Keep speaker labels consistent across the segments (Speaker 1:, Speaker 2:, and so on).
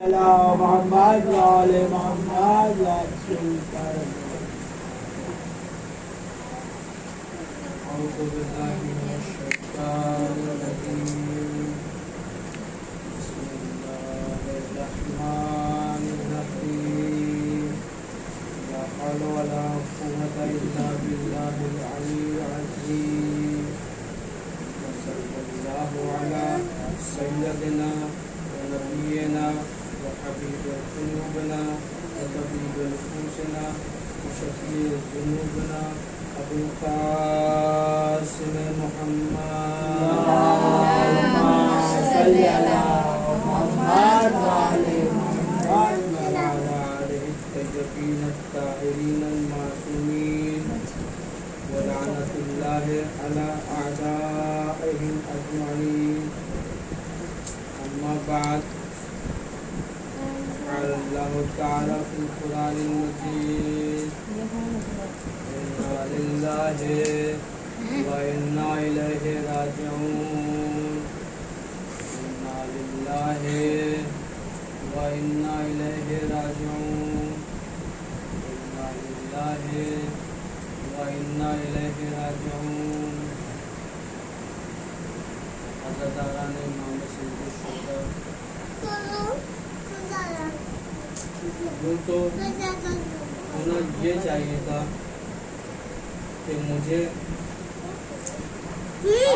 Speaker 1: محمد وآل محمد أعوذ بالله من الشيطان الرجيم بسم الله الرحمن الرحيم لا حول ولا قوة إلا بالله العلي العظيم وصلى الله على سيدنا ونبينا وحبيب قلوبنا وطبيب نفوسنا وشفيع ذنوبنا أبو القاسم محمد اللهم صل على محمد وعلى آله الطيبين الطاهرين المعصومين ولعنة الله على أعدائهم أجمعين. أما بعد، قال الله تعالى في القرآن المجيد: إنا لله وإنا إليه راجعون. إنا لله وإنا إليه راجعون. إنا لله وإنا إليه راجعون. حضرت آران امام سید الشہداء تو ہونا یہ چاہیے تھا کہ مجھے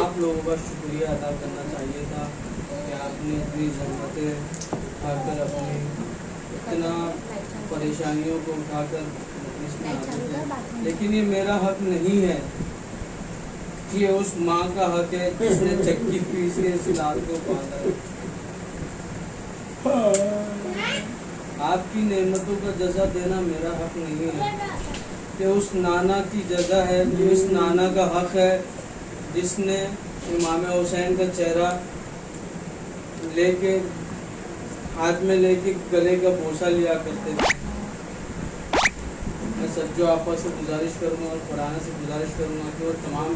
Speaker 1: آپ لوگوں کا شکریہ ادا کرنا چاہیے تھا کہ آپ نے اتنی زحمتیں اٹھا کر اپنی اتنا پریشانیوں کو اٹھا کر اس میں آتے تھے، لیکن یہ میرا حق نہیں ہے، یہ اس ماں کا حق ہے جس نے چکی پیس کے اس لال کو باندھا ہے۔ آپ کی نعمتوں کا جزا دینا میرا حق نہیں ہے، کہ اس نانا کی جزا ہے، جو اس نانا کا حق ہے جس نے امام حسین کا چہرہ لے کے ہاتھ میں لے کے گلے کا بوسہ لیا کرتے تھے۔ میں سجو آپا سے گزارش کروں گا اور قرآن سے گزارش کروں گا کہ وہ تمام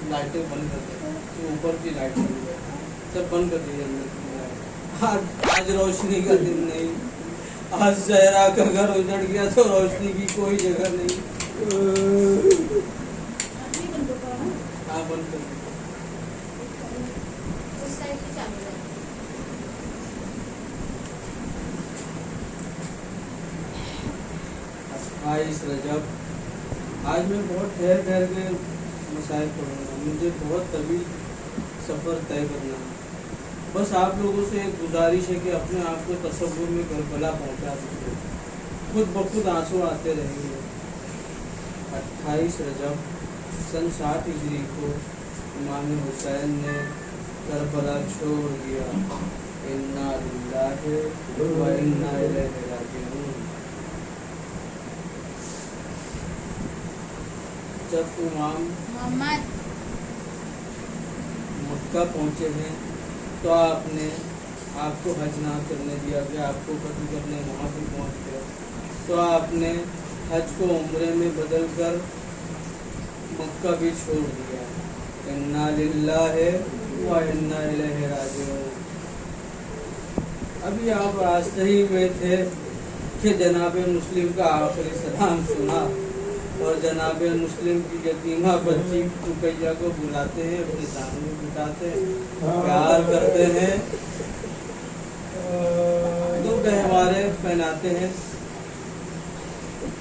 Speaker 1: لائٹیں بند کر دیں، جو اوپر کی لائٹ سب بند کر دیجیے۔ آج روشنی کا دن نہیں، آج زہرا کا گھر اجڑ گیا تو روشنی کی کوئی جگہ نہیں۔ بند کر دیں۔ 22 رجب۔ آج میں بہت ٹھہر کے مسائل پڑھوں گا، مجھے بہت طویل سفر طے کرنا ہے۔ بس آپ لوگوں سے ایک گزارش ہے کہ اپنے آپ کو تصور میں کربلا پہنچا سکتے، خود بخود آنسو آتے رہیں گے۔ 28 رجب سن 60 ہجری کو امام حسین نے کربلا چھوڑ دیا۔ انا للہ و انا الیہ راجعون۔ جب امام مکہ پہنچے ہیں تو آپ نے آپ کو حج نہ کرنے دیا کہ آپ کو قتل کرنے وہاں بھی پہنچ گئے، تو آپ نے حج کو عمرے میں بدل کر مکہ بھی چھوڑ دیا۔ انا للہ و انا الیہ راجعون۔ ابھی آپ راستے ہی میں تھے کہ جناب مسلم کا آخری سلام سنا اور جناب مسلم کی یتیمہ بچی رقیہ کو بلاتے ہیں، اپنے سامنے بٹھاتے ہیں، پیار کرتے ہیں، دو گہوارے پہناتے ہیں۔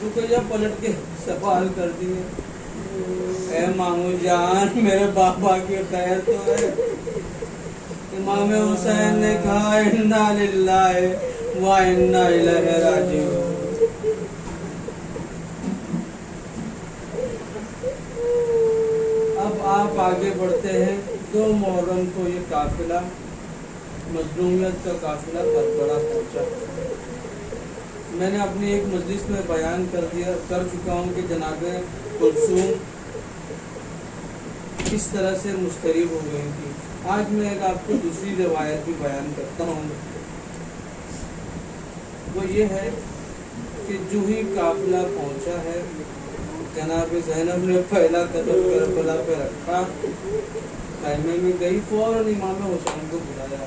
Speaker 1: رقیہ پلٹ کے سوال کرتی ہے: اے مامو جان، میرے بابا کی خیر تو ہے؟ امام حسین نے کہا: انا للہ و انا الیہ راجعون۔ اب آپ آگے بڑھتے ہیں۔ 2 محرم کو یہ قافلہ، مظلومیت کا قافلہ کربلا پہنچا۔ میں نے اپنی ایک مجلس میں بیان کر چکا ہوں کہ جناب کلثوم کس طرح سے مضطرب ہو گئی تھی۔ آج میں ایک آپ کو دوسری روایت بھی بیان کرتا ہوں، وہ یہ ہے کہ جو ہی قافلہ پہنچا ہے، جناب زینب نے پہلا قدم کربلا پہ رکھا، خیمے میں گئی، فوراً امام حسین کو بلایا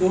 Speaker 1: 2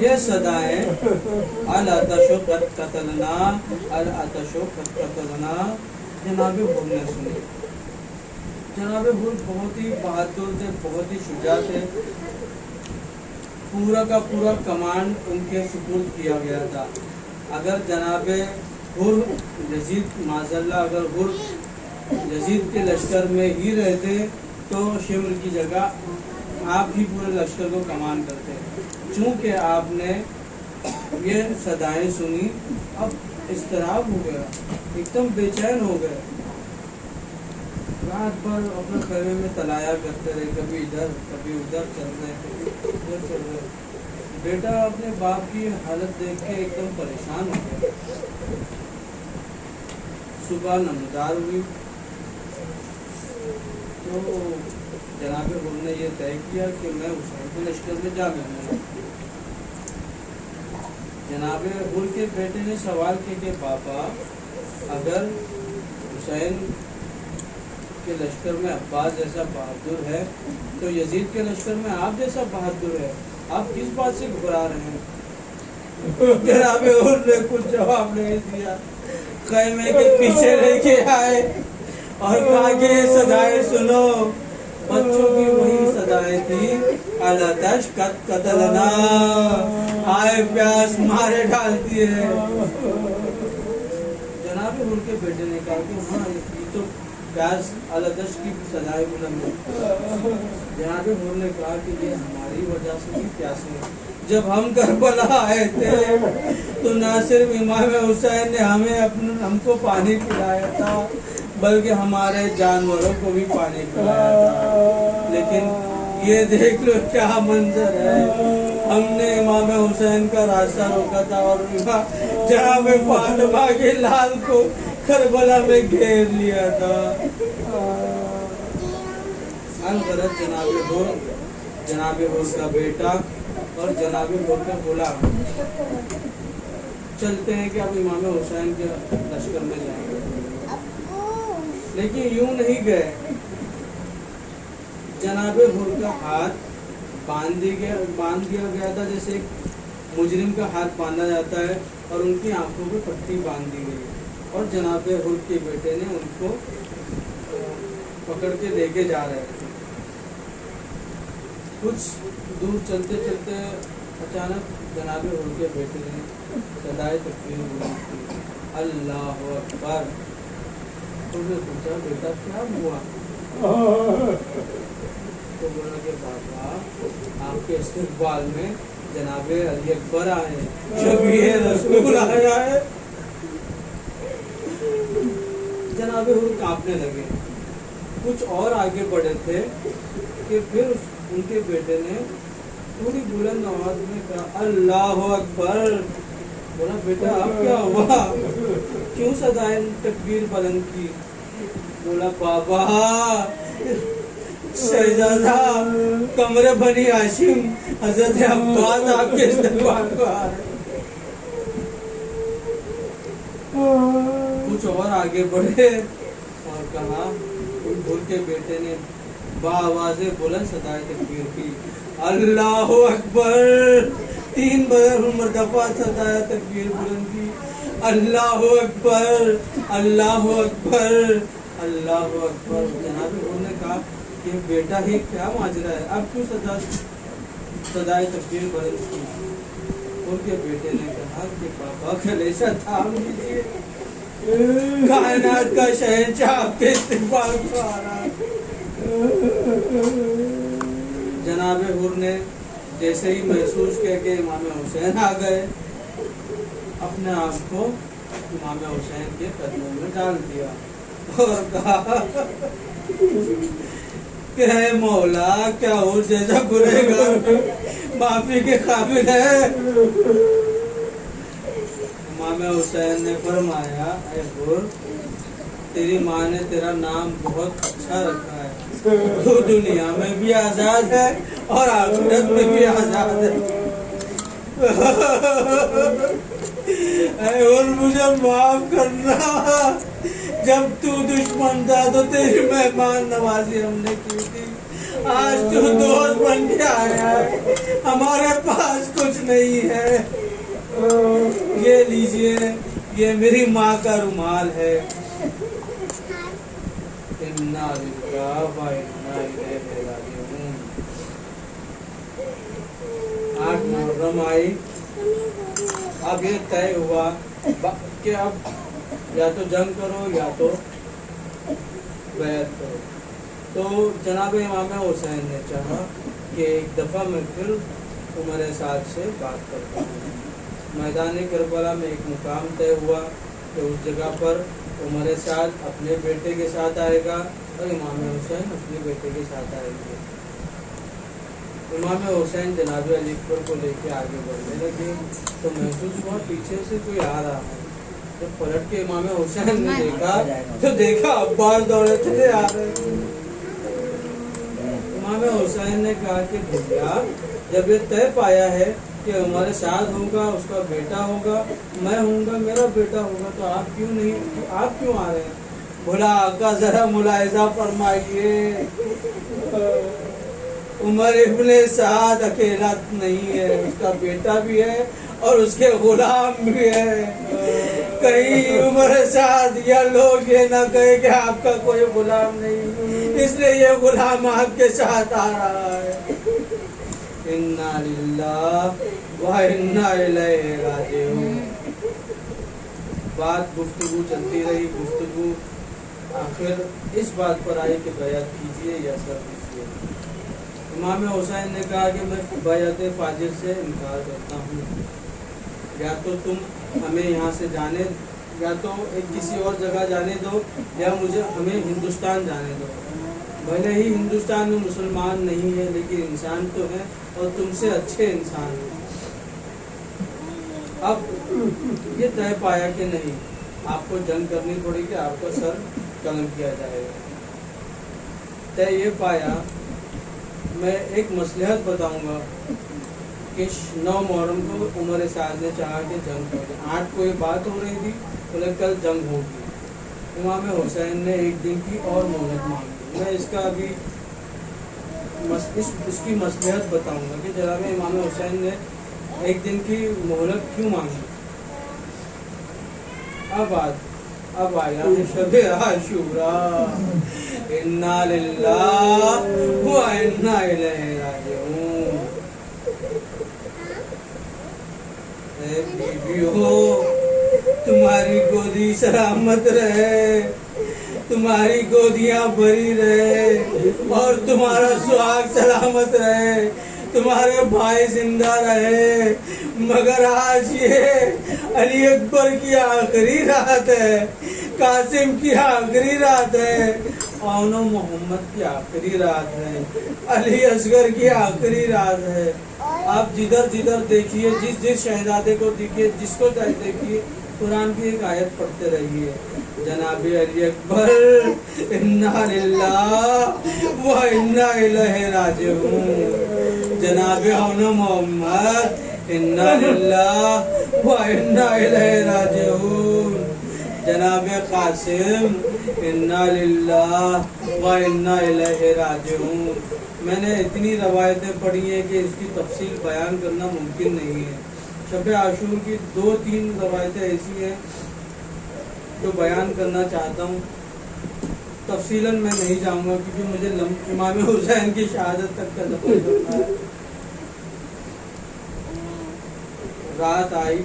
Speaker 1: یہ صدائیں العطش قد قتلنا، العطش قد قتلنا جناب حر نے سنی۔ جناب حر بہت ہی بہادر تھے، بہت ہی شجاع تھے، پورا کا پورا کمانڈ ان کے سپرد کیا گیا تھا۔ اگر جناب حر یزید معذاللہ اگر حر یزید کے لشکر میں ہی رہتے تو شمر کی جگہ آپ ہی پورے لشکر کو کمان کرتے۔ چونکہ آپ نے یہ صدائیں سنی، اب اضطراب ہو گیا، ایک دم بے چین ہو گئے، رات بھر اپنے خیمے میں تلایا کرتے رہے، کبھی ادھر کبھی ادھر چل رہے، کبھی ادھر چل رہے۔ بیٹا اپنے باپ کی حالت دیکھ کے ایک دم پریشان ہو گیا۔ صبح نمودار ہوئی تو جناب حر نے یہ طے کیا کہ میں حسین کے لشکر میں جا ملوں۔ جناب حر کے بیٹے نے سوال کیا کہ پاپا اگر حسین کے لشکر میں عباس جیسا بہادر ہے تو یزید کے لشکر میں آپ جیسا بہادر ہے، آپ کس بات سے گھبرا رہے ہیں؟ جناب حر نے کچھ جواب نہیں دیا، خیمے کے پیچھے لے کے آئے اور کہا کہ یہ صدائیں سنو۔ بچوں کی وہی صدائیں تھی، العطش قد قتلنا، آئے پیاس مارے ڈالتی ہے۔ جناب حر کے بیٹے نے کہا کہ ہاں یہ تو پیاس العطش کی صدائیں بلند ہے۔ جناب حر نے کہا کہ یہ ہماری وجہ سے بھی پیاسے ہیں۔ جب ہم کربلا آئے تھے تو نہ صرف امام حسین نے ہم کو پانی پلایا تھا بلکہ ہمارے جانوروں کو بھی پانی پلایا تھا، لیکن یہ دیکھ لو کیا منظر ہے، ہم نے امام حسین کا راستہ روکا تھا اور جناب فاطمہ کے لال کو کربلا میں گھیر لیا تھا۔ الغرض جناب حر کا بیٹا اور جناب حر کا غلام چلتے ہیں کہ اب امام حسین کے لشکر میں جائیں گے، لیکن یوں نہیں گئے۔ جناب حر کا ہاتھ باندھ دیا گیا تھا جیسے ایک مجرم کا ہاتھ باندھا جاتا ہے، اور ان کی آنکھوں پہ پٹی باندھ دی گئی، اور جناب حر کے بیٹے نے ان کو پکڑ کے لے کے جا رہے تھے۔ کچھ دور چلتے چلتے اچانک جناب حر کے بیٹے نے صدائے تکبیر بلند کی، اللہ اکبر۔ انہوں نے پوچھا بیٹا کیا ہوا؟ تو بولا کہ بابا آپ کے استقبال میں جناب علی اکبر آئے، شبیہ رسول آیا ہے۔ جناب حر کانپنے لگے، کچھ اور آگے بڑھے تھے کہ پھر ان کے بیٹے نے پوری بلند آواز میں کہا اللہ اکبر۔ بولا بیٹا اب کیا ہوا، کیوں صدائے تکبیر بلند کی؟ بولا بابا شہزادہ قمر بنی ہاشم حضرت عباس آپ کے استقبال کو آ رہے۔ کچھ اور آگے بڑھے اور کہا، حر کے بیٹے نے بآواز بلند صدائے تکبیر کی، اللہ اکبر۔ 3 مرتبہ صدائے تکبیر بلند کی، اللہ اکبر اللہ اکبر اللہ اکبر۔ جناب حر نے کہا کہ بیٹا ہی کیا ماجرا ہے، اب کیوں صدائے تکبیر بلند کی؟ ان کے بیٹے نے کہا کہ پاپا کلیسا تھام لیجیے، کائنات کا شہنشاہ آپ کے استقبال کو آ رہا ہے۔ جناب حر نے جیسے ہی محسوس کیا کہ امام حسین آ گئے، اپنے آپ کو امام حسین کے قدموں میں ڈال دیا اور کہا کہ اے مولا کیا حر جیسا گنہگار معافی کے قابل ہے؟ امام حسین نے فرمایا اے حر، تیری ماں نے تیرا نام بہت اچھا رکھا ہے، تو دنیا میں بھی آزاد ہے اور آخرت میں بھی آزاد ہے۔ اے حر مجھے معاف کرنا، جب تو دشمن تھا تو تیری مہمان نوازی ہم نے کی تھی، آج تو دوست بن کے آیا ہے، ہمارے پاس کچھ نہیں ہے، یہ لیجئے، یہ میری ماں کا رومال ہے۔ انا للہ و انا الیہ راجعون۔ 8 محرم آئی، اب یہ طے ہوا کہ اب یا تو جنگ کرو یا تو بیعت کرو۔ تو جناب امام حسین نے چاہا کہ ایک دفعہ میں پھر عمر سعد سے بات کرتا ہوں۔ میدان کربلا میں ایک مقام طے ہوا کہ اس جگہ پر عمر سعد اپنے بیٹے کے ساتھ آئے گا اور امام حسین اپنے بیٹے کے ساتھ آئے گے۔ امام حسین جناب علی اکبر کو لے کے آگے بڑھنے لگے تو محسوس ہوا پیچھے سے کوئی آ رہا ہے۔ جب پلٹ کے امام حسین نے دیکھا تو دیکھا عباس دوڑے چلے آ رہے ہیں۔ امام حسین نے کہا کہ بھیا جب یہ طے پایا ہے کہ ہمارے ساتھ ہوگا، اس کا بیٹا ہوگا، میں ہوں گا، میرا بیٹا ہوگا، تو آپ کیوں نہیں، آپ کیوں آ رہے ہیں؟ بولا آقا ذرا ملاحظہ فرمائیے، عمر ابن سعد اکیلا نہیں ہے، اس کا بیٹا بھی ہے اور اس کے غلام بھی ہے۔ کہیں عمر سعد یا لوگ یہ نہ کہے کہ آپ کا کوئی غلام نہیں، اس لیے یہ غلام آپ کے ساتھ آ رہا ہے۔ انا للہ و انا الیہ راجعون۔ بات گفتگو چلتی رہی، گفتگو آخر اس بات پر آئی کہ بیعت کیجیے یا سر کیجیے۔ امام حسین نے کہا کہ میں بیعت فاجر سے انکار کرتا ہوں، یا تو تم ہمیں یہاں سے جانے، یا تو ایک کسی اور جگہ جانے دو، یا ہمیں ہندوستان جانے دو۔ بھلے ہی ہندوستان میں مسلمان نہیں ہے لیکن انسان تو ہے اور تم سے اچھے انسان ہیں۔ اب یہ طے پایا کہ نہیں، آپ کو جنگ کرنی پڑے گی، آپ کا سر قلم کیا جائے گا۔ طے یہ پایا، میں ایک مصلحت بتاؤں گا کہ 9 محرم کو عمر سعد نے چاہا کہ جنگ ہو جائے۔ 8 کو یہ بات ہو رہی تھی، بولے کل جنگ ہوگی۔ امام حسین نے ایک دن کی اور مہلت مانگی۔ میں اس کا ابھی اس کی مصلحت بتاؤں گا کہ جناب امام حسین نے ایک دن کی مہلت کیوں مانگی۔ اب آیا شب عاشورا، انا للہ و انا الیہ راجعون۔ اے بیویو، تمہاری گودی سلامت رہے، تمہاری گودیاں بھری رہے اور تمہارا سہاگ سلامت رہے، تمہارے بھائی زندہ رہے۔ مگر آج یہ علی اکبر کی آخری رات ہے، قاسم کی آخری رات ہے، اون و محمد کی آخری رات ہے، علی اصغر کی آخری رات ہے۔ آپ جدھر جدھر دیکھیے، جس شہزادے کو دیکھیے، جس کو چاہے دیکھیے، قرآن کی ایک آیت پڑھتے رہیے، جناب علی اکبر انا للہ و انا الیہ راجعون، جناب اون محمد انا للہ و انا الیہ راجعون، جناب قاسم انا للہ و انا الیہ راجعون۔ میں نے اتنی روایتیں پڑھی ہیں کہ اس کی تفصیل بیان کرنا ممکن نہیں ہے۔ شب عاشور کی 2-3 روایتیں ایسی ہیں جو بیان کرنا چاہتا ہوں، تفصیلاً میں نہیں جاؤں گا کیونکہ مجھے امام حسین کی شہادت تک کا سفر کرنا ہے۔ رات آئی،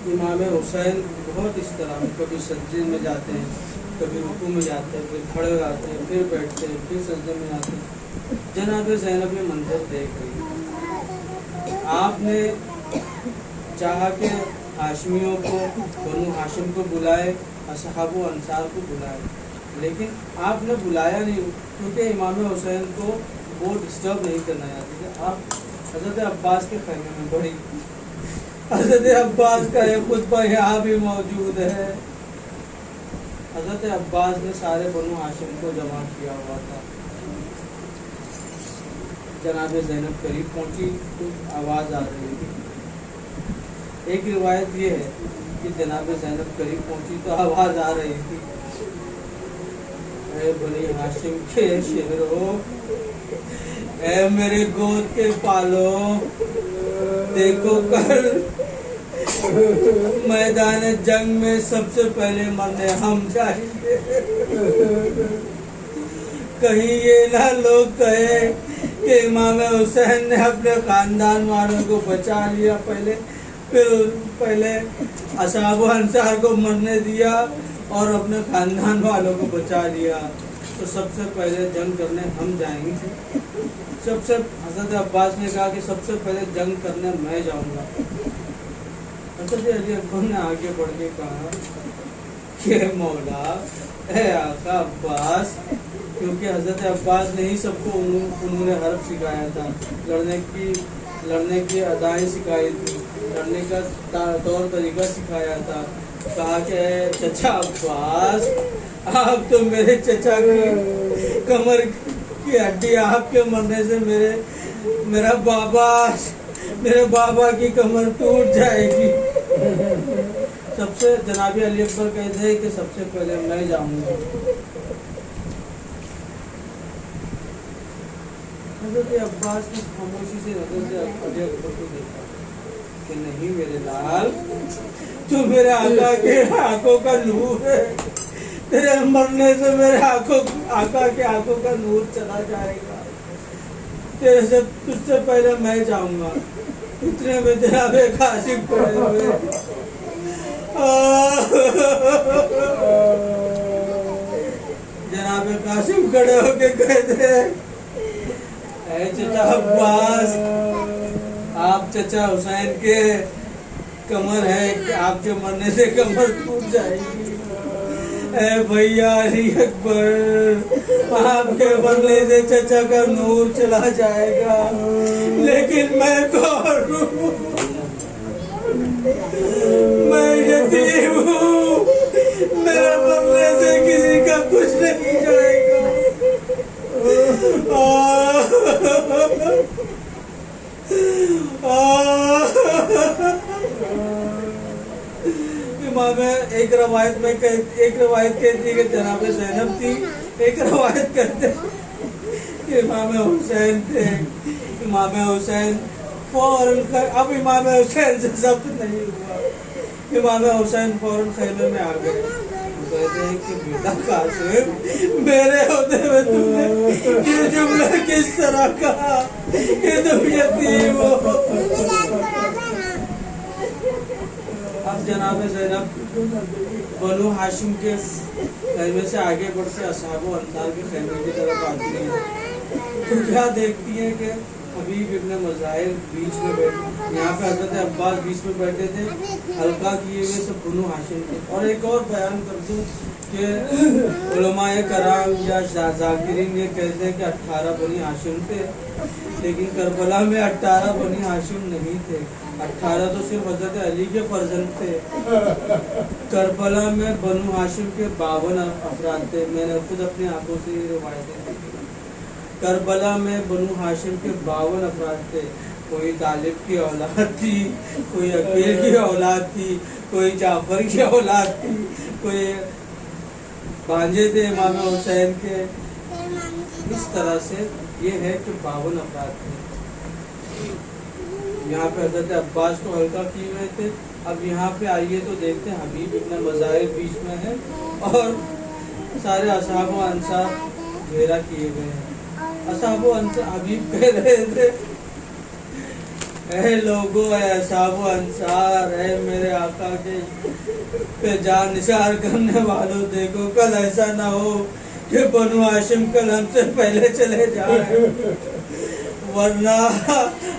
Speaker 1: امام حسین بہت اس طرح کبھی سجدے میں جاتے ہیں، کبھی رکوع میں جاتے ہیں، پھر کھڑے ہو جاتے ہیں، پھر بیٹھتے ہیں، پھر سجدے میں جاتے ہیں۔ جناب زینب یہ منظر دیکھ رہی، آپ نے چاہا کہ ہاشمیوں کو، بنو ہاشم کو بلائے، اصحاب و انصار کو بلائے، لیکن آپ نے بلایا نہیں کیونکہ امام حسین کو وہ ڈسٹرب نہیں کرنا چاہتے تھے۔ آپ حضرت عباس کے خیمے میں بڑی، حضرت عباس کا ایک خطبہ یہاں بھی موجود ہے۔ حضرت عباس نے سارے بنو ہاشم کو جمع کیا ہوا تھا۔ جناب زینب قریب پہنچی تو آواز آ رہی تھی۔ ایک روایت یہ ہے کہ جناب زینب قریب پہنچی تو آواز آ رہی تھی، اے بنی ہاشم کے شہرو، اے میرے گود کے پالو، دیکھو کل میدان جنگ میں سب سے پہلے مرنے ہم جائیں گے۔ کہیں یہ نہ لوگ کہے کہ امام حسین نے اپنے خاندان والوں کو بچا لیا، پہلے اصحاب و انصار کو مرنے دیا اور اپنے خاندان والوں کو بچا لیا، تو سب سے پہلے جنگ کرنے ہم جائیں گے۔ حضرت عباس نے کہا کہ سب سے پہلے جنگ کرنے میں جاؤں گا۔ حضرت علی اکبر نے آگے بڑھ کے کہا کہ مولا اے آقا عباس، کیونکہ حضرت عباس نے ہی سب کو فنون حرب سکھایا تھا، لڑنے کی ادائیں سکھائی تھی، لڑنے کا طور طریقہ سکھایا تھا۔ کہا کہ اے چچا عباس، آپ تو میرے چچا کی کمر کی ہڈی، آپ کے مرنے سے میرے بابا کی کمر ٹوٹ جائے گی۔ جناب علی اکبر کہتے ہیں کہ سب سے پہلے میں جاؤں گا۔ حضرت عباس نے خاموشی سے حضرت علی اکبر کو دیکھا کہ نہیں میرے لال، تو میرے آقا کے آنکھوں کا نور ہے، تیرے مرنے سے میرے آقا کے آنکھوں کا نور چلا جائے گا، تجھ سے پہلے میں جاؤں گا۔ اتنے میں جناب قاسم کھڑے ہوئے، جناب قاسم کھڑے ہو کے کہتے ہیں اے چچا عباس، آپ چچا حسین کے کمر ہے کہ آپ کے مرنے سے کمر ٹوٹ جائے گی۔ اے بھیا علی اکبر، آپ کے مرنے سے چچا کا نور چلا جائے گا، لیکن میں کون ہوں؟ میں یتیم ہوں، میرے مرنے سے کسی کا کچھ نہیں جائے گا۔ ایک روایت کہتی ہے کہ جناب زینب تھی، ایک روایت کہتے کہ امام حسین تھے۔ امام حسین اب امام حسین سے ضبط نہیں ہوا، امام حسین فوراً خیمے میں آ گئے۔ کہتے ہیں کہ بیٹا قاسم، میرے ہوتے ہوئے تم نے یہ جملہ کس طرح کہا کہ تم یتیم ہو؟ اب جناب زینب بنو ہاشم کے خیمے سے آگے بڑھ کے اصحاب و انصار کے خیمے کی طرف آتی ہیں، تو کیا دیکھتی ہیں کہ حبیب ابن مظاہر بیچ میں بیٹھے، یہاں پہ حضرت عباس بیچ میں بیٹھے تھے، حلقہ کیے ہوئے سب بنو ہاشم تھے۔ اور ایک اور بیان کر دوں کہ علماء کرام یا ذاکرین یہ کہتے ہیں کہ 18 بنی ہاشم تھے، لیکن کربلا میں 18 بنی ہاشم نہیں تھے، 18 تو صرف حضرت علی کے فرزند تھے۔ کربلا میں بنو ہاشم کے 52 افراد تھے، میں نے خود اپنی آنکھوں سے یہ روایتیں دیکھی۔ کربلا میں بنو ہاشم کے 52 افراد تھے، کوئی طالب کی اولاد تھی، کوئی عقیل کی اولاد تھی، کوئی جعفر کی اولاد تھی، کوئی بھانجے تھے امام حسین کے۔ اس طرح سے یہ ہے کہ 52 افراد تھے۔ یہاں پہ حضرت عباس کو ہلکا کیے ہوئے تھے۔ اب یہاں پہ آئیے تو دیکھتے ہیں حبیب ابن مظاہر بیچ میں ہے اور سارے اصحاب و انصار گھیرا کیے گئے ہیں۔ اصحاب و انصار حبیب کہہ رہے تھے اے لوگو، اے اصحاب و انصار، اے میرے آقا کے پہ جان نثار کرنے والوں، دیکھو کل ایسا نہ ہو کہ بنو ہاشم کل ہم سے پہلے چلے جائیں، ورنہ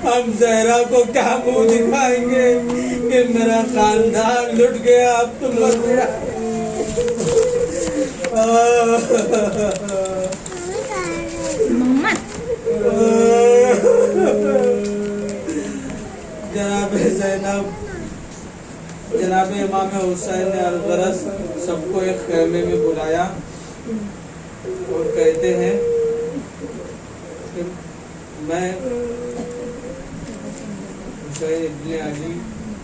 Speaker 1: ہم زہرا کو کیا منہ دکھائیں گے کہ میرا خاندان لٹ گیا، اب تم مر گیا۔ جناب امام حسین نے الغرض سب کو ایک خیمے میں بلایا اور کہتے ہیں کہ میں حسین ابن علی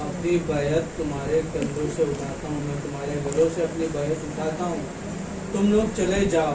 Speaker 1: اپنی بیعت تمہارے کندھوں سے اٹھاتا ہوں، میں تمہارے گلوں سے اپنی بیعت اٹھاتا ہوں، تم لوگ چلے جاؤ،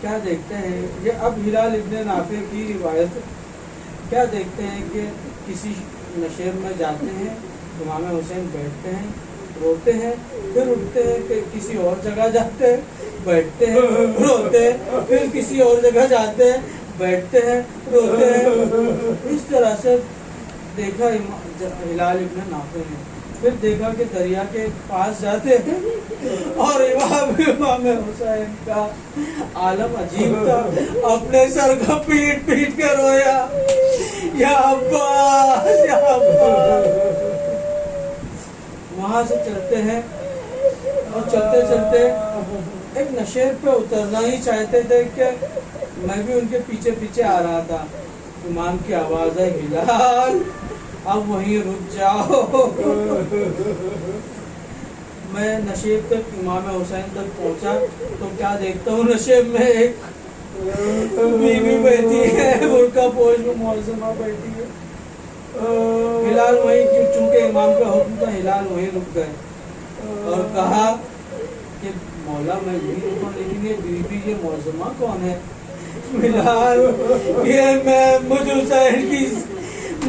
Speaker 1: کیا دیکھتے ہیں یہ اب ہلال ابن نافع کی روایت، کیا دیکھتے ہیں کہ کسی نشیب میں جاتے ہیں، امام حسین بیٹھتے ہیں، روتے ہیں، پھر اٹھتے ہیں، کہ کسی اور جگہ جاتے ہیں، بیٹھتے ہیں، روتے ہیں، پھر کسی اور جگہ جاتے ہیں، بیٹھتے ہیں، روتے ہیں۔ اس طرح سے دیکھا ہلال ابن نافع نے۔ پھر دیکھا کہ دریا کے پاس جاتے ہیں اور امام حسین کا عالم عجیب تھا، اپنے سر کو پیٹ پیٹ کے رویا، یا عباس یا عباس۔ وہاں سے چلتے ہیں اور چلتے چلتے ایک نشیب پہ اترنا ہی چاہتے تھے کہ میں بھی ان کے پیچھے پیچھے آ رہا تھا، امام کی آواز ہے ہلال اب وہیں رک جاؤ۔ میں نشیب تک امام حسین تک پہنچا تو کیا دیکھتا ہوں، نشیب میں ایک بیوی بیٹھی ہے، برقع پوش میں معظمہ بیٹھی ہے۔ ہلال وہیں، چونکہ امام کا حکم تھا، ہلال وہیں رک گئے اور کہا کہ مولا میں یہی رکا، لیکن یہ بیوی یہ معظمہ کون ہے؟ ہلال یہ میں مجھ حسین کی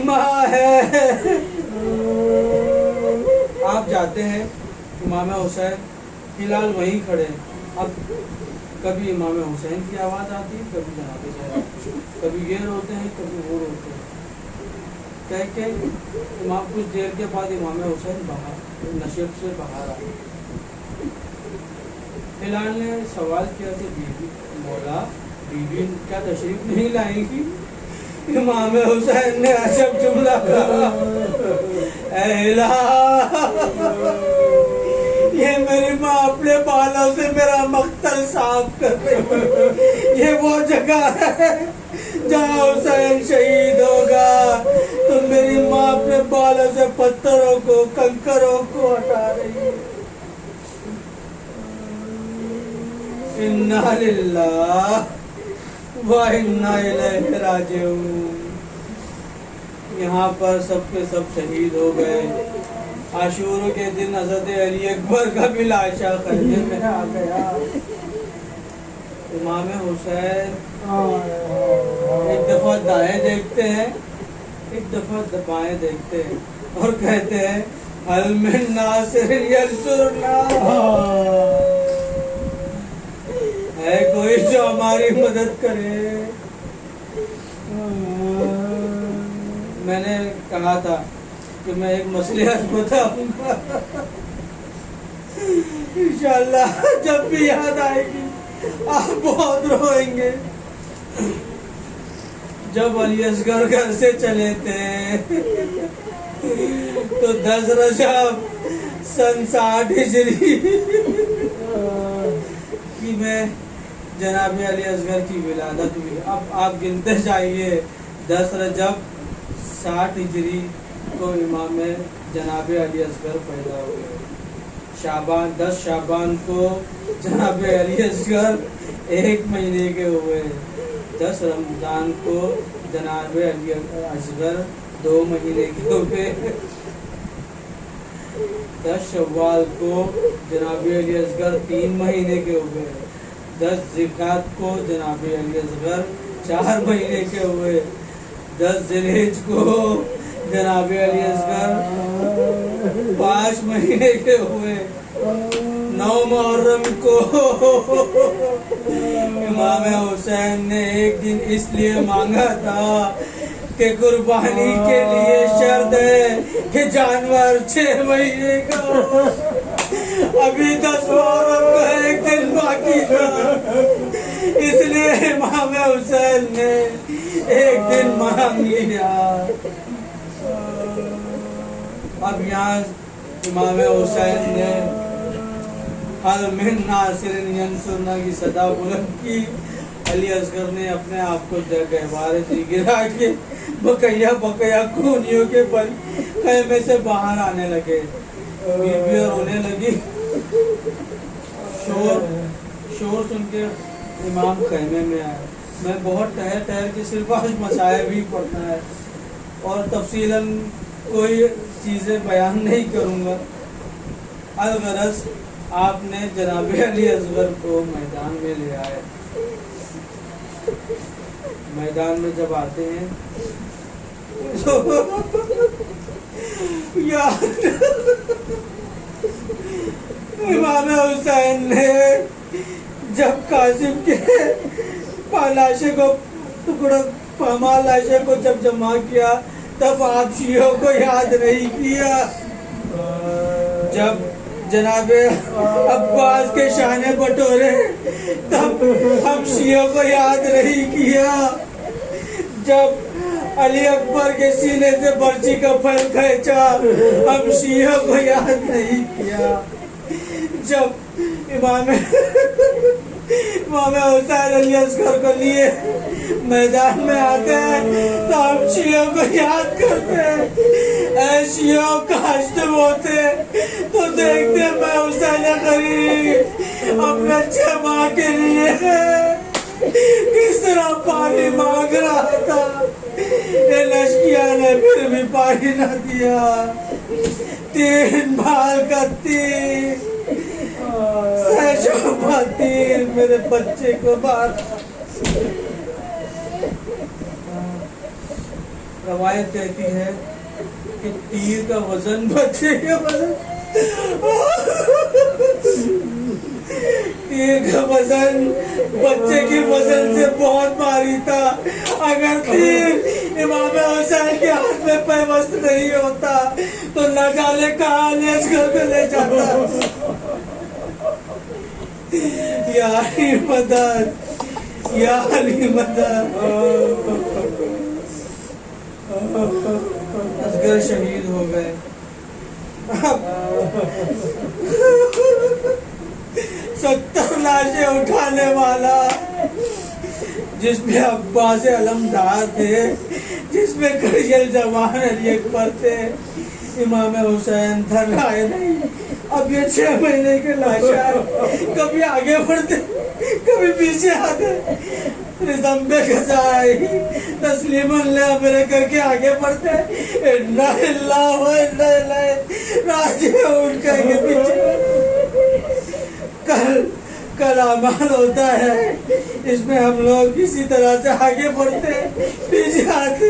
Speaker 1: ماں ہے۔ آپ جاتے ہیں امام حسین، ہلال وہیں کھڑے ہیں۔ اب کبھی امام حسین کی آواز آتی ہے، کبھی جناب زہرا، کبھی یہ روتے ہیں، کبھی وہ روتے ہیں، کہہ کے امام کچھ دیر کے بعد امام حسین باہر نشیب سے باہر آئے۔ ہلال نے سوال کیا کہ بیوی مولا بیوی کیا تشریف نہیں لائیں گی؟ امام حسین نے عجب جملہ کہا، اے ہلال یہ میری ماں اپنے بالوں سے میرا مقتل صاف کر رہی، یہ وہ جگہ ہے جہاں حسین شہید ہوگا، تو میری ماں اپنے بالوں سے پتھروں کو کنکروں کو ہٹا رہی ہے۔ انا للہ و انا الیہ راجعون۔ یہاں پر سب کے سب شہید ہو گئے۔ عاشور کے دن حضرت علی اکبر کا بھی لاشا خیمے میں آ گیا۔ امام حسین ایک دفعہ دائیں دیکھتے ہیں، ایک دفعہ بائیں دیکھتے ہیں اور کہتے ہیں هل من ناصر ینصرنا، ہے کوئی جو ہماری مدد کرے۔ میں نے کہا تھا کہ میں ایک مصلحت بتاؤں گا، انشاءاللہ جب بھی یاد آئے گی آپ بہت روئیں گے۔ جب علی اصغر گھر سے چلے تھے تو 10 رجب سن 60 ہجری کی میں جناب علی اصغر کی ولادت ہوئی۔ اب آپ گنتے جائیے، 10 رجب 60 ہجری کو امام جناب علی اصغر پیدا ہوئے، شعبان 10 شعبان کو جناب علی اصغر 1 مہینے کے ہوئے، 10 رمضان کو جناب علی اصغر 2 مہینے کے ہوئے، 10 شوال کو جناب علی اصغر 3 مہینے کے ہوئے، 10 ذیقعد کو جناب علی اصغر 4 مہینے کے ہوئے، 10 ذی الحجہ کو جناب علی اصغر 5 مہینے کے ہوئے، 9 محرم کو امام حسین نے ایک دن اس لیے مانگا تھا کہ قربانی کے لیے شرط ہے کہ جانور 6 مہینے کا ہو۔ ابھی 10 محرم کا ایک دن باقی تھا، اس لیے امام حسین نے ایک دن مانگ لیا۔ اب یہاں امام حسین نے هل من ناصر ینصرنا کی صدا بلند کی۔ علی اصغر نے اپنے آپ کو گہوارے سے گرا کے بقیہ خونیوں کے بل خیمے سے باہر آنے لگے، بیوی رونے لگی۔ شور سن کے امام خیمے میں آئے۔ میں بہت ٹہر کے صرف آج مصائب ہی پڑھنا ہے اور تفصیلاً کوئی چیزیں بیان نہیں کروں گا۔ الغرض آپ نے جناب علی اصغر کو میدان میں لے آئے میدان میں جب آتے ہیں امام حسین نے جب قاسم کے لاشے کو پامال لاشے کو جب جمع کیا تب آپ شیعوں کو یاد نہیں کیا. جب جناب عباس کے شانے بٹورے تب ہم شیعوں کو یاد نہیں کیا. جب علی اکبر کے سینے سے برچی کا پھل کھینچا ہم شیعوں کو یاد نہیں کیا. جب امام حسین علی اصغر کو لیے میدان میں آتے ہیں تو ہم شیعوں کو یاد کرتے ہیں. اے شیعوں کاش تم ہوتے تو دیکھتے میں حسین غریب اپنے اچھے ماں کے لیے کس طرح پانی مانگ رہا تھا. لشکیا نے پھر بھی پانی نہ دیا. 3 بال کا تیر تیر میرے بچے کو مارا. روایت کہتی ہے کہ تیر کا وزن بچے کے وزن تیر کا وزن بچے کی وزن سے بہت بھاری تھا. اگر تیر امام حسین کے ہاتھ میں پیوست نہیں ہوتا تو نہ جانے کہاں علی اصغر کو لے جاتا. یا علی مدد یا علی مدد. اصغر شہید ہو گئے. 70 لاشیں اٹھانے والا جس میں عباس علمدار تھے, جس میں کریل جوان علی اکبر تھے, امام حسین تھر آئے نہیں. اب یہ 6 مہینے کے لاشیں کبھی آگے بڑھتے کبھی پیچھے آتے. رزم بے قضائی تسلیم اللہ میرے کر کے آگے بڑھتے. انا للہ و انا الیہ راجعون کہہ کے پیچھے. کل اعمال ہوتا ہے, اس میں ہم لوگ کسی طرح سے آگے بڑھتے پیچھے آتے.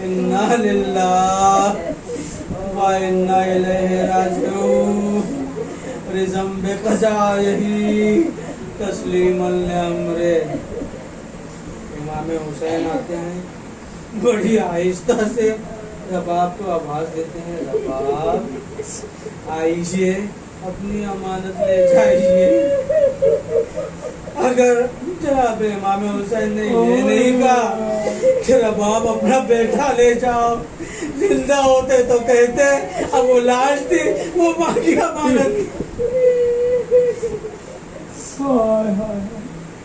Speaker 1: انا للہ و انا الیہ راجعون. رزم بے قضائی تسلیم الامر. امام حسین آتے ہیں بڑی آہستہ سے رباب کو آواز دیتے ہیں, رباب آئیے اپنی امانت لے جائیے. اگر جناب امام حسین نے یہ نہیں کہا کہ رباب اپنا بیٹا لے جاؤ, زندہ ہوتے تو کہتے اب وہ لاش تھی, وہ ماں کی امانت تھی.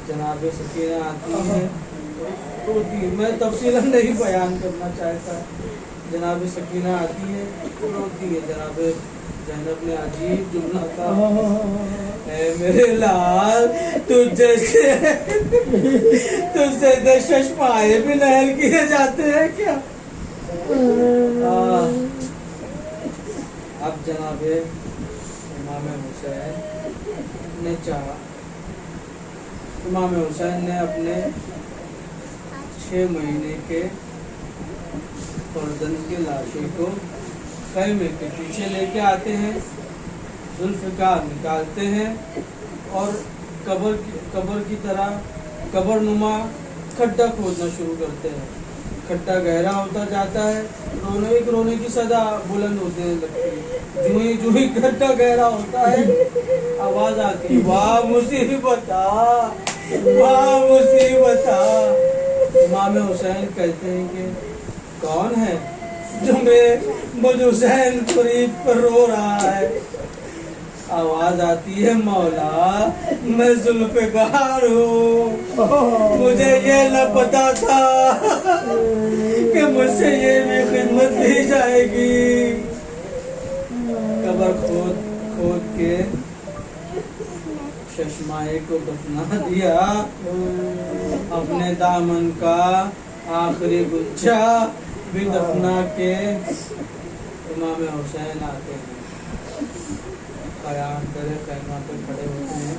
Speaker 1: جناب سکینہ آتی ہے, میں تفصیلاً نہیں بیان کرنا چاہتا. جناب سکینہ آتی ہے, روتی ہے. جناب زینب نے عجیب جملہ کہا, اے میرے لال تجھ سے چشمائے بھی نہل کیے جاتے ہیں کیا. اب جناب امام حسین نے چاہا, امام حسین نے اپنے 6 مہینے کے فرزند کی لاشیں کو خیمے کے پیچھے لے کے آتے ہیں, ذوالفقار نکالتے ہیں اور قبر کی طرح قبر نما کھڈا کھودنا شروع کرتے ہیں. کھڈا گہرا ہوتا جاتا ہے, رونے کی صدا بلند ہونے لگتی ہے. جو ہی کھڈا گہرا ہوتا ہے آواز آتی ہے, واہ مصیبت واہ مصیبت. امام حسین کہتے ہیں کہ کون ہے جو مجھ حسین قریب پر رو رہا ہے. آواز آتی ہے, مولا میں ذوالفقار ہوں, مجھے یہ نہ پتا تھا کہ مجھ سے یہ بھی خدمت لی جائے گی. قبر کھود کے چشمائے کو دفنا دیا, اپنے دامن کا آخری گچھا بھی دفنا کے امام حسین آتے ہیں. قیام کرے خیمہ پہ کھڑے ہوتے ہیں,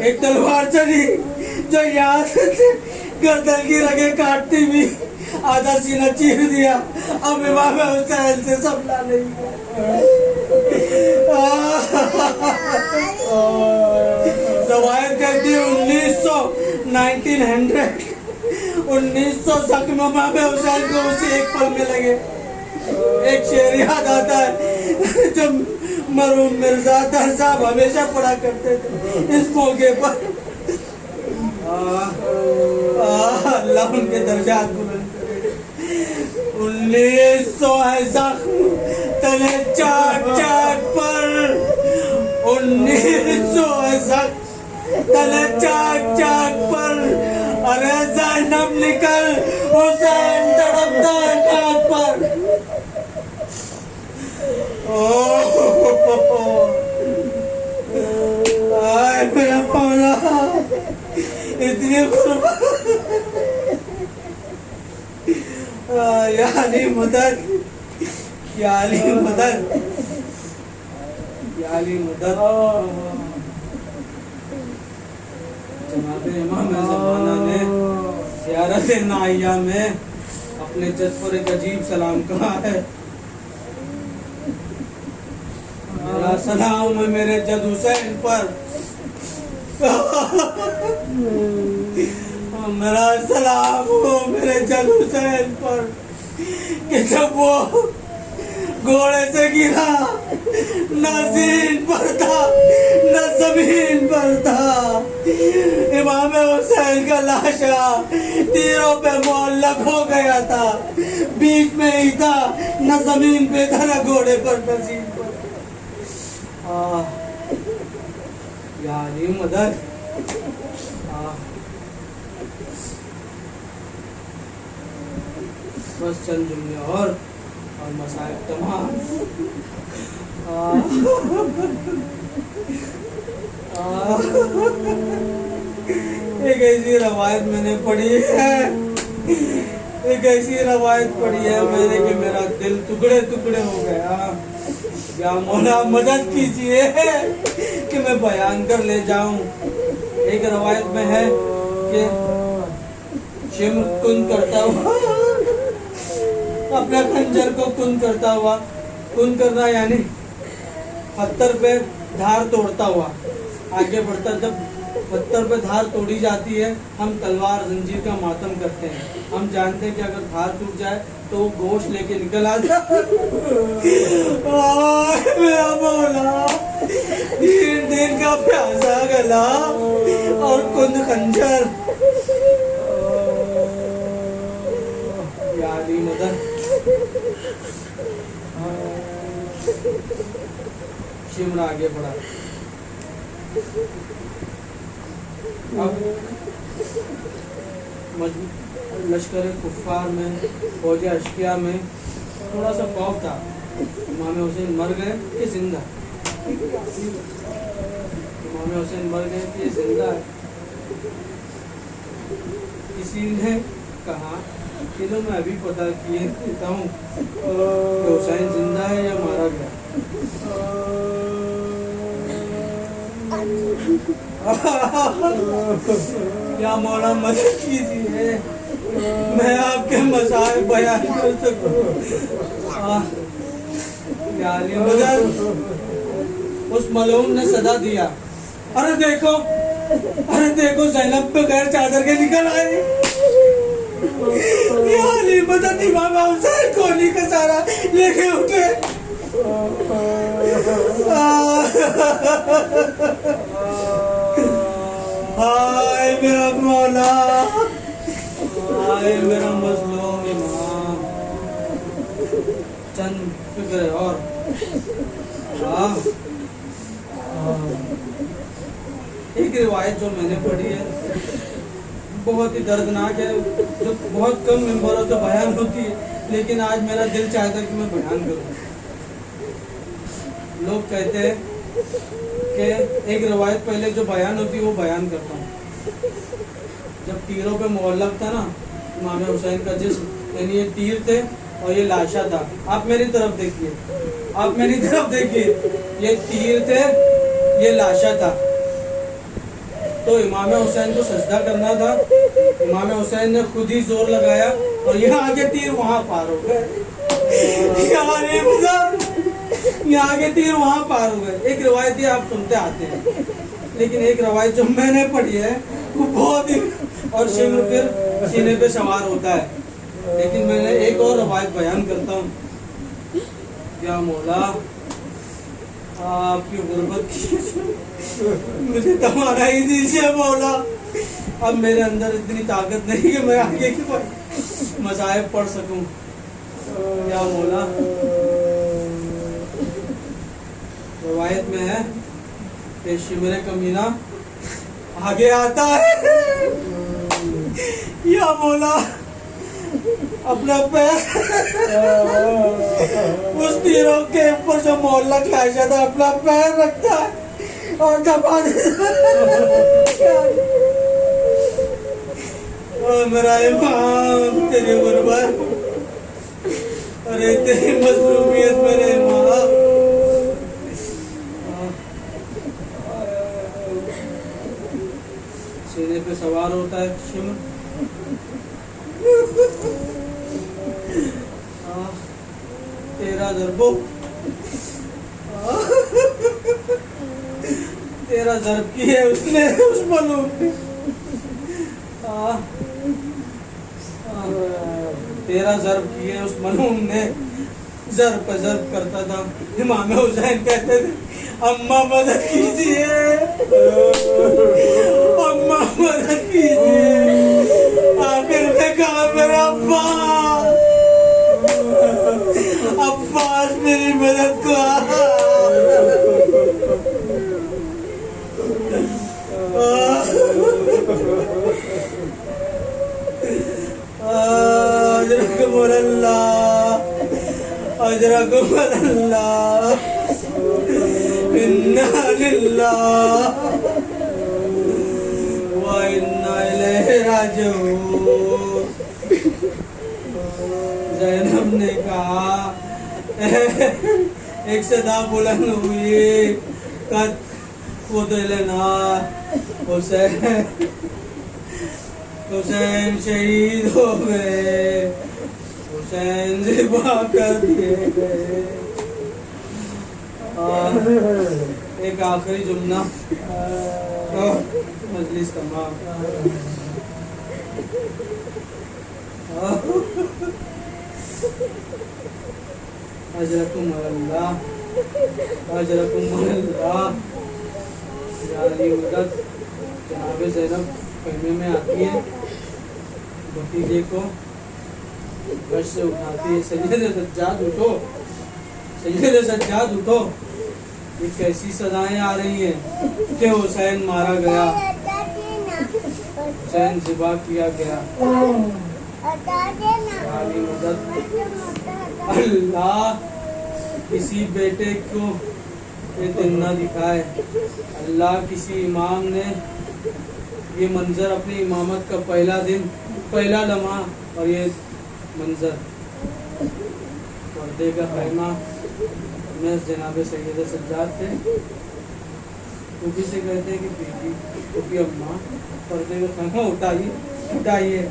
Speaker 1: ایک تلوار چلی جو یہاں سے گردن کی رگیں کاٹتی بھی آدھا سینہ چیر دیا. اب امام حسین سے سنبھلا نہیں. روایت کہتی ہے 1900 زخم امام حسین کو اسی ایک پل میں لگے. ایک شعر یاد آتا ہے جب مرحوم مرزا در صاحب ہمیشہ پڑھا کرتے تھے اس موقع پر. اللہ ان کے درجات بلند کرے. 1900 ہے زخم تلے چاک چاک پر. 1900 ہے زخم تلے چاک چاک پر. ارے زینب نکل حسین تڑپتا ہے خاک پر. آئے میرا مولا اتنی قربان. یا علی مدد یا علی مدد یا علی مدد. جناب امام زمانہ نے زیارت نائیہ میں اپنے جد پر ایک عجیب سلام کہا ہے. میرا سلام ہے میرے جد حسین پر. میرا سلام ہو میرے جد حسین پر کہ جب وہ گھوڑے سے گرا نہ زمین پر تھا نہ زمین پر تھا. امام حسین کا لاشا تیروں پہ معلق ہو گیا تھا. بیچ میں ہی تھا نہ زمین پہ تھا نہ گھوڑے پر نہ زمین پر. یا علی مدد. بس چند جملے اور مسائل تمام. ایک ایسی روایت میں نے پڑھی ہے میں نے کہ میرا دل ٹکڑے ٹکڑے ہو گیا. یا مولا مدد کیجیے کہ میں بیان کر لے جاؤں. ایک روایت میں ہے کہ شمر کن کرتا ہوا اپنے خنجر کو کن کرتا ہوا. کن کرنا یعنی پتھر پہ دھار توڑتا ہوا آگے بڑھتا. جب پتھر پہ دھار توڑی جاتی ہے ہم تلوار زنجیر کا ماتم کرتے ہیں. ہم جانتے ہیں کہ اگر دھار ٹوٹ جائے تو وہ گوشت لے کے نکل آتا. میرا مولا 3 دن کا پیاسا گلا اور کند خنجر. یا علی مدد. شمر آگے بڑھا. اب لشکر کفار میں فوج اشقیاء میں تھوڑا سا خوف تھا. امام حسین مر گئے کہ زندہ. امام حسین مر گئے کہ زندہ. کسی نے کہا کہ میں ابھی پتہ کیے دیتا ہوں کہ حسین زندہ ہے یا مارا گیا. یا مولا مدد کیجیے میں آپ کے مسائل بیان کر سکوں. یا علی مدد. اس ملعون نے صدا دیا ارے دیکھو زینب پہ غیر چادر کے نکل آئے. یا علی مدد. امام حسین کولی کا سارا لے کے اٹھے. ہائے میرا مولا ہائے میرا مظلوم امام. چند فکر اور ایک روایت جو میں نے پڑھی ہے بہت ہی دردناک ہے جو بہت کم ممبروں سے بیان ہوتی ہے لیکن آج میرا دل چاہتا ہے کہ میں بیان کروں. لوگ کہتے ہیں کہ ایک روایت پہلے جو بیان ہوتی ہے وہ بیان کرتا ہوں. جب تیروں پہ معلق تھا نا امام حسین کا جسم یعنی یہ تیر تھے اور یہ لاشا تھا. آپ میری طرف دیکھیے یہ تیر تھے یہ لاشا تھا. تو امام حسین کو سجدہ کرنا تھا، امام حسین نے خود ہی زور لگایا اور یہاں کے تیر وہاں پار ہو گئے، یہاں کے تیر وہاں پار ہو گئے۔ ایک روایت یہ آپ سنتے آتے ہیں، لیکن ایک روایت جو میں نے پڑھی ہے وہ بہت ہی، اور شمر پھر سینے پہ سوار ہوتا ہے، لیکن میں نے ایک اور روایت بیان کرتا ہوں۔ یا مولا آپ کی غربت کی مجھے تمہارا ہی دیجیے مولا، اب میرے اندر اتنی طاقت نہیں کہ میں آگے کے مصائب پڑھ سکوں۔ یا مولا روایت میں ہے کہ شمر کمینہ آگے آتا ہے، یا مولا اپنا پیر اس تیروں کے اوپر جو معلق لاشا تھا اپنا پیر رکھتا ہے اور دبا دیتا ہے۔ میرا امام تیری غربت، ارے تیری مظلومیت میرے امام، سینے پہ سوار ہوتا ہے شمر، تیرا ضربو، تیرا ضرب کی ہے اس نے، اس ملوک نے، تیرا ضرب کی ہے اس ملوم نے، ضرب پہ ضرب کرتا تھا۔ امام حسین کہتے تھے اماں مدد کیجیے، اماں مدد کیجیے، آخر میں کہا میرا عباس میری مدد کو اجرکم اللہ، اجرکم اللہ، انا للہ وانا الیہ راجعون۔ زینب نے کہا، ایک صدا بلند ہوئی، قد خود لنا حسین، حسین شہید ہو گئے، حسین ذبح کر دیے گئے۔ ایک آخری جملہ، مجلس تمام۔ اجرکم اللہ، اجرکم اللہ۔ علی مدد جناب زینب خیمے میں آتی ہے، بھتیجے کو گھر سے اٹھاتی ہے، سید سجاد اٹھو، سید سجاد اٹھو، یہ کیسی سزائیں آ رہی ہیں کہ حسین مارا گیا، حسین ذبح کیا گیا۔ علی مدد، اللہ کسی بیٹے کو یہ دن نہ دکھائے، اللہ کسی امام نے یہ منظر اپنی امامت کا پہلا دن، پہلا لمحہ اور یہ منظر، پردے کا خیمہ میں جناب سید سجاد تھے، پھوپھی سے کہتے ہیں کہ بیٹی، پھوپھی اماں پردے کا خیمہ اٹھائیے، اٹھائیے۔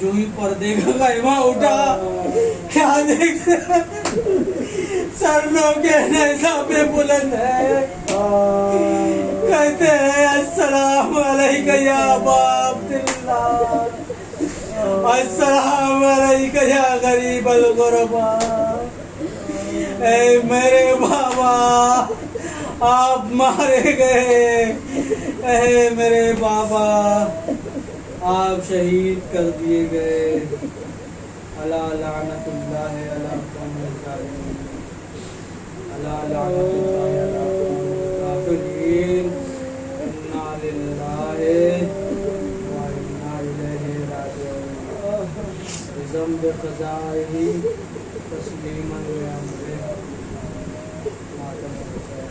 Speaker 1: جو ہی پردے کا خیمہ اٹھا، کیا دیکھتے سر لوگ نیزہ پہ بلند ہے، کہتے ہیں السلام علیکہ یا ابا عبداللہ، السلام علیکہ یا غریب الغرباء، اے میرے بابا آپ مارے گئے، اے میرے بابا آپ شہید کر دیے گئے، الا لعنت اللہ علی قوم الظالمین، الا لعنت اللہ علی قوم الکافرین، انا للہ وانا الیہ راجعون، بذنب قضائہ تسلیما لامرہ، ماتم حسین۔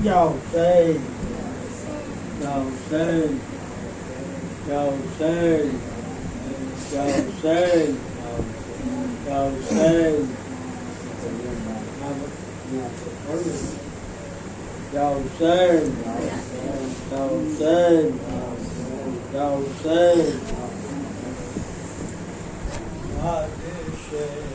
Speaker 2: Ya Hussein, Ya Hussein, Ya Hussein, Ya Hussein, Ya Hussein, Ya Hussein, Ya Hussein, Ya Hussein, Ya Hussein.